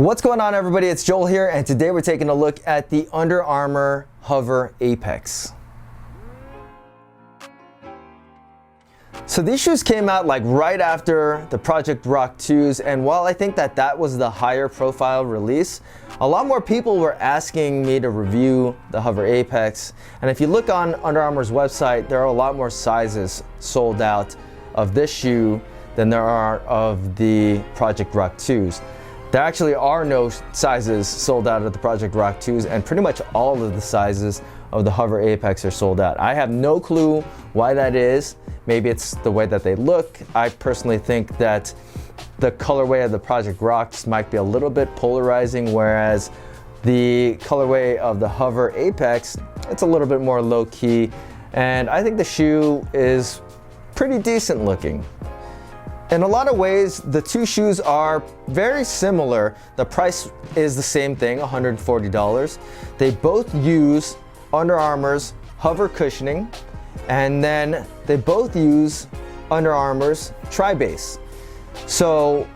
What's going on, everybody? It's Joel here, and today we're taking a look at the Under Armour HOVR Apex. So these shoes came out like right after the Project Rock 2s, and while I think that was the higher profile release, a lot more people were asking me to review the HOVR Apex. And if you look on Under Armour's website, there are a lot more sizes sold out of this shoe than there are of the Project Rock 2s. There actually are no sizes sold out of the Project Rock 2s, and pretty much all of the sizes of the HOVR Apex are sold out. I have no clue why that is. Maybe it's the way that they look. I personally think that the colorway of the Project Rocks might be a little bit polarizing, whereas the colorway of the HOVR Apex, it's a little bit more low-key, and I think the shoe is pretty decent looking. In a lot of ways, the two shoes are very similar. The price is the same thing, $140. They both use Under Armour's HOVR cushioning, and then they both use Under Armour's Tri-Base. So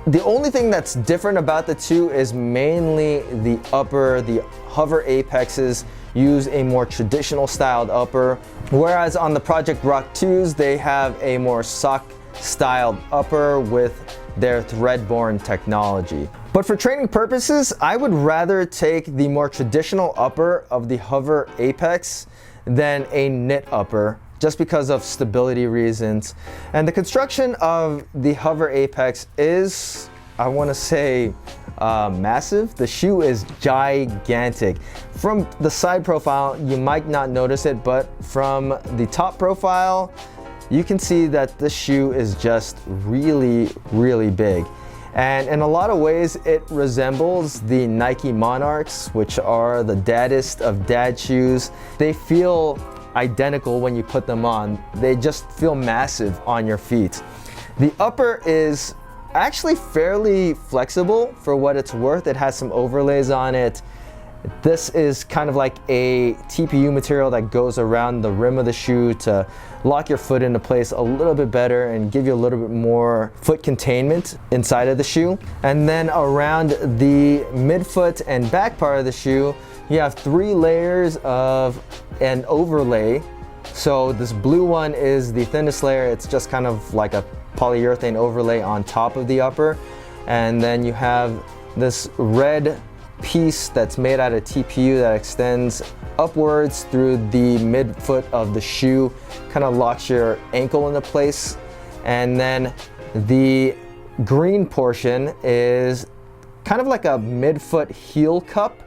the only thing that's different about the two is mainly the upper. The HOVR Apexes use a more traditional styled upper, whereas on the Project Rock 2s, they have a more sock styled upper with their thread-borne technology. But for training purposes, I would rather take the more traditional upper of the HOVR Apex than a knit upper, just because of stability reasons. And the construction of the HOVR Apex is, I want to say, massive. The shoe is gigantic. From the side profile, you might not notice it, but from the top profile, you can see that this shoe is just really, really big. And in a lot of ways, it resembles the Nike Monarchs, which are the daddest of dad shoes. They feel identical when you put them on. They just feel massive on your feet. The upper is actually fairly flexible for what it's worth. It has some overlays on it. This is kind of like a TPU material that goes around the rim of the shoe to lock your foot into place a little bit better and give you a little bit more foot containment inside of the shoe. And then around the midfoot and back part of the shoe, you have 3 layers of an overlay. So this blue one is the thinnest layer. It's just kind of like a polyurethane overlay on top of the upper. And then you have this red piece that's made out of TPU that extends upwards through the midfoot of the shoe, kind of locks your ankle into place. And then the green portion is kind of like a midfoot heel cup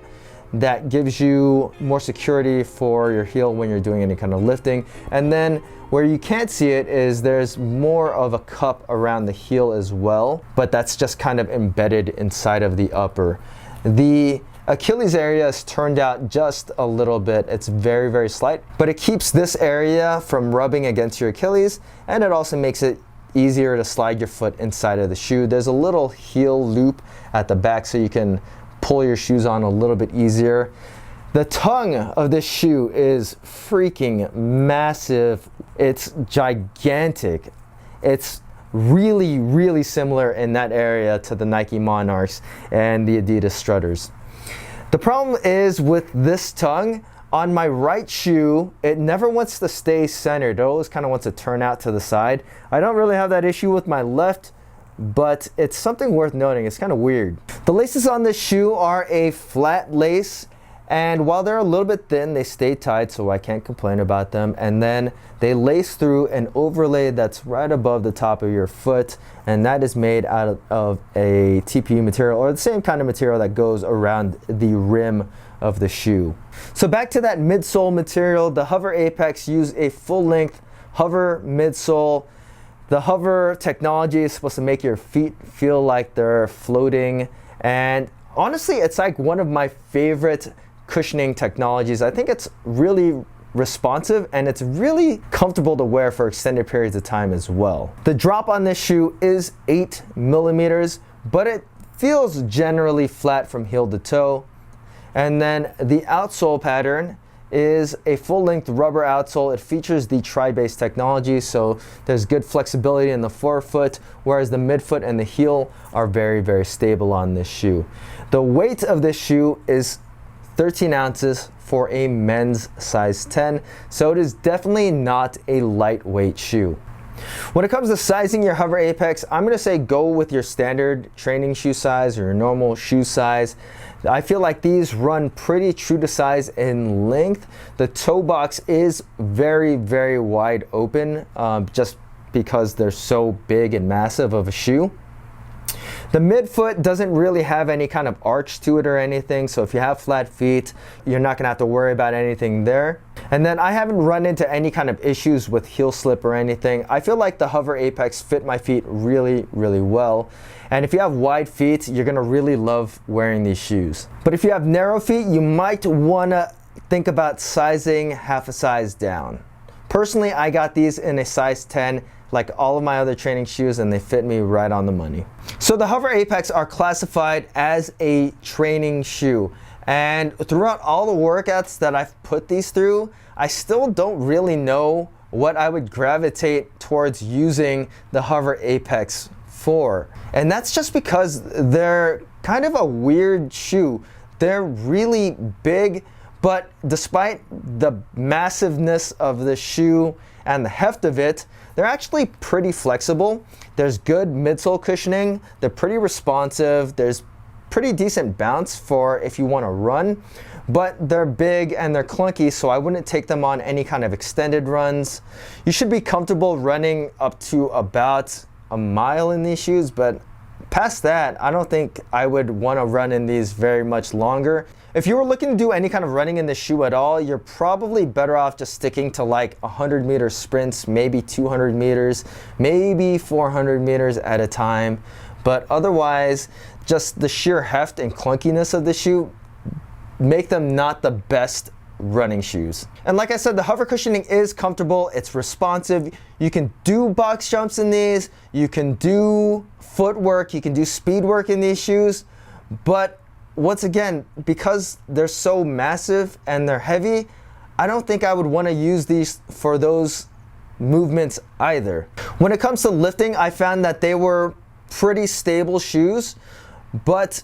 that gives you more security for your heel when you're doing any kind of lifting. And then where you can't see it is there's more of a cup around the heel as well, but that's just kind of embedded inside of the upper. The Achilles area is turned out just a little bit. It's very, very slight, but it keeps this area from rubbing against your Achilles, and it also makes it easier to slide your foot inside of the shoe. There's a little heel loop at the back so you can pull your shoes on a little bit easier. The tongue of this shoe is freaking massive. It's gigantic. It's really, really similar in that area to the Nike Monarchs and the Adidas Strutters. The problem is with this tongue, on my right shoe, it never wants to stay centered. It always kind of wants to turn out to the side. I don't really have that issue with my left, but it's something worth noting. It's kind of weird. The laces on this shoe are a flat lace, and while they're a little bit thin, they stay tight, so I can't complain about them. And then they lace through an overlay that's right above the top of your foot, and that is made out of a TPU material, or the same kind of material that goes around the rim of the shoe. So back to that midsole material, the HOVR Apex use a full-length HOVR midsole. The HOVR technology is supposed to make your feet feel like they're floating, and honestly, it's like one of my favorite cushioning technologies. I think it's really responsive and it's really comfortable to wear for extended periods of time as well. The drop on this shoe is 8 millimeters, but it feels generally flat from heel to toe. And then the outsole pattern is a full-length rubber outsole. It features the tri-base technology, so there's good flexibility in the forefoot, whereas the midfoot and the heel are very, very stable on this shoe. The weight of this shoe is 13 ounces for a men's size 10, so it is definitely not a lightweight shoe. When it comes to sizing your HOVR Apex, I'm going to say go with your standard training shoe size or your normal shoe size. I feel like these run pretty true to size in length. The toe box is very, very wide open just because they're so big and massive of a shoe. The midfoot doesn't really have any kind of arch to it or anything, so if you have flat feet, you're not gonna have to worry about anything there. And then I haven't run into any kind of issues with heel slip or anything. I feel like the HOVR Apex fit my feet really, really well. And if you have wide feet, you're gonna really love wearing these shoes. But if you have narrow feet, you might wanna think about sizing half a size down. Personally, I got these in a size 10, like all of my other training shoes, and they fit me right on the money. So the HOVR Apex are classified as a training shoe. And throughout all the workouts that I've put these through, I still don't really know what I would gravitate towards using the HOVR Apex for. And that's just because they're kind of a weird shoe. They're really big, but despite the massiveness of the shoe and the heft of it, they're actually pretty flexible. There's good midsole cushioning. They're pretty responsive. There's pretty decent bounce for if you want to run, but they're big and they're clunky, so I wouldn't take them on any kind of extended runs. You should be comfortable running up to about a mile in these shoes, but past that, I don't think I would want to run in these very much longer. If you were looking to do any kind of running in the shoe at all, you're probably better off just sticking to like 100-meter sprints, maybe 200 meters, maybe 400 meters at a time. But otherwise, just the sheer heft and clunkiness of the shoe make them not the best running shoes. And like I said, the HOVR cushioning is comfortable, it's responsive. You can do box jumps in these, you can do footwork, you can do speed work in these shoes, but once again, because they're so massive and they're heavy, I don't think I would want to use these for those movements either. When it comes to lifting, I found that they were pretty stable shoes, but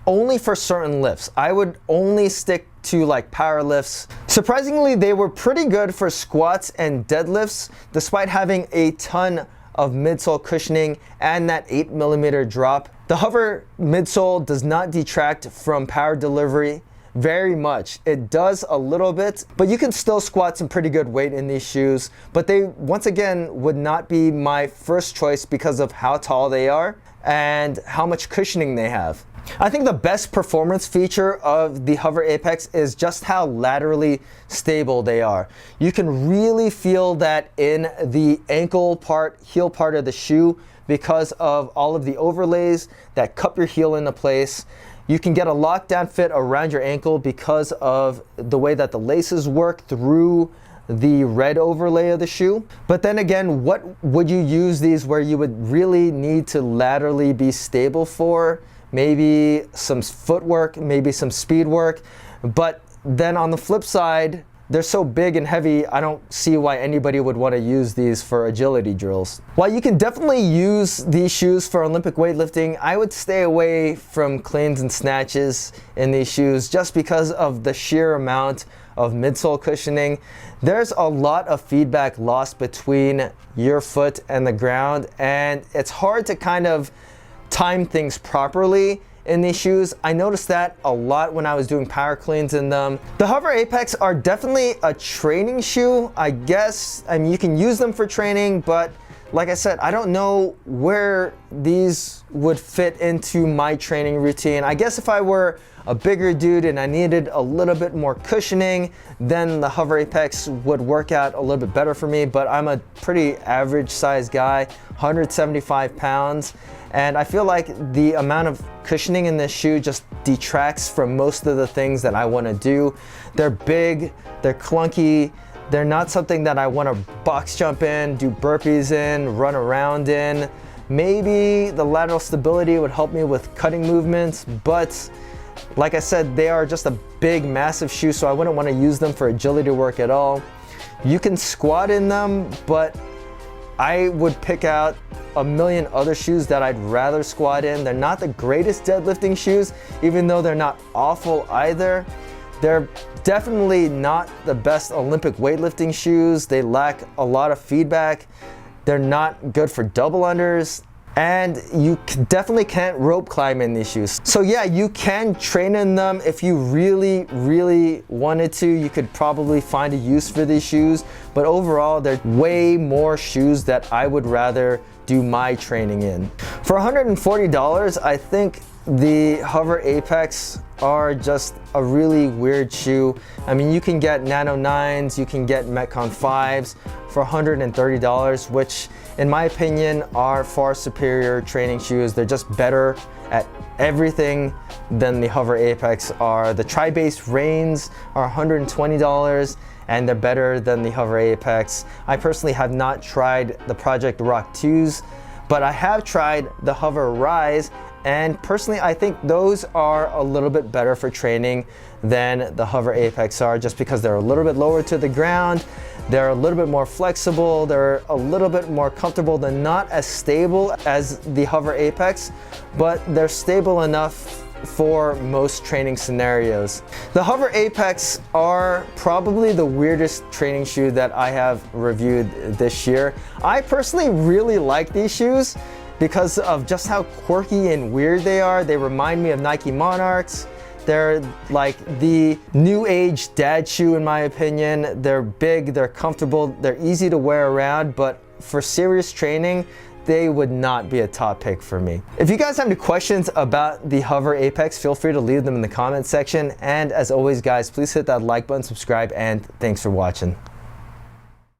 only for certain lifts. I would only stick to like power lifts. Surprisingly, they were pretty good for squats and deadlifts, despite having a ton of midsole cushioning and that 8mm drop. The HOVR midsole does not detract from power delivery very much. It does a little bit, but you can still squat some pretty good weight in these shoes. But they, once again, would not be my first choice because of how tall they are and how much cushioning they have. I think the best performance feature of the HOVR Apex is just how laterally stable they are. You can really feel that in the ankle part, heel part of the shoe because of all of the overlays that cup your heel into place. You can get a lockdown fit around your ankle because of the way that the laces work through the red overlay of the shoe. But then again, what would you use these where you would really need to laterally be stable for? Maybe some footwork, maybe some speed work. But then on the flip side, they're so big and heavy, I don't see why anybody would want to use these for agility drills. While you can definitely use these shoes for Olympic weightlifting, I would stay away from cleans and snatches in these shoes just because of the sheer amount of midsole cushioning. There's a lot of feedback lost between your foot and the ground, and it's hard to kind of time things properly in these shoes. I noticed that a lot when I was doing power cleans in them. The HOVR Apex are definitely a training shoe, I guess. I mean, you can use them for training, but like I said, I don't know where these would fit into my training routine. I guess if I were a bigger dude and I needed a little bit more cushioning, then the HOVR Apex would work out a little bit better for me, but I'm a pretty average size guy, 175 pounds, and I feel like the amount of cushioning in this shoe just detracts from most of the things that I want to do. They're big, they're clunky, they're not something that I want to box jump in, do burpees in, run around in. Maybe the lateral stability would help me with cutting movements, but Like I said, they are just a big, massive shoe, so I wouldn't want to use them for agility work at all. You can squat in them, but I would pick out a million other shoes that I'd rather squat in. They're not the greatest deadlifting shoes, even though they're not awful either. They're definitely not the best Olympic weightlifting shoes. They lack a lot of feedback. They're not good for double unders. And you definitely can't rope climb in these shoes. So yeah, you can train in them if you really, really wanted to. You could probably find a use for these shoes, but overall, they're way more shoes that I would rather do my training in. For $140, I think the HOVR Apex are just a really weird shoe. I mean, you can get Nano 9s, you can get Metcon 5s for $130, which in my opinion are far superior training shoes. They're just better at everything than the HOVR Apex are. The Tri-Base Reigns are $120 and they're better than the HOVR Apex. I personally have not tried the Project Rock 2s, but I have tried the HOVR Rise, and personally I think those are a little bit better for training than the HOVR Apex are, just because they're a little bit lower to the ground, they're a little bit more flexible, they're a little bit more comfortable. They're not as stable as the HOVR Apex, but they're stable enough for most training scenarios. The HOVR Apex are probably the weirdest training shoe that I have reviewed this year. I personally really like these shoes because of just how quirky and weird they are. They remind me of Nike Monarchs. They're like the new age dad shoe in my opinion. They're big, they're comfortable, they're easy to wear around, but for serious training, they would not be a top pick for me. If you guys have any questions about the HOVR Apex, feel free to leave them in the comment section. And as always guys, please hit that like button, subscribe, and thanks for watching.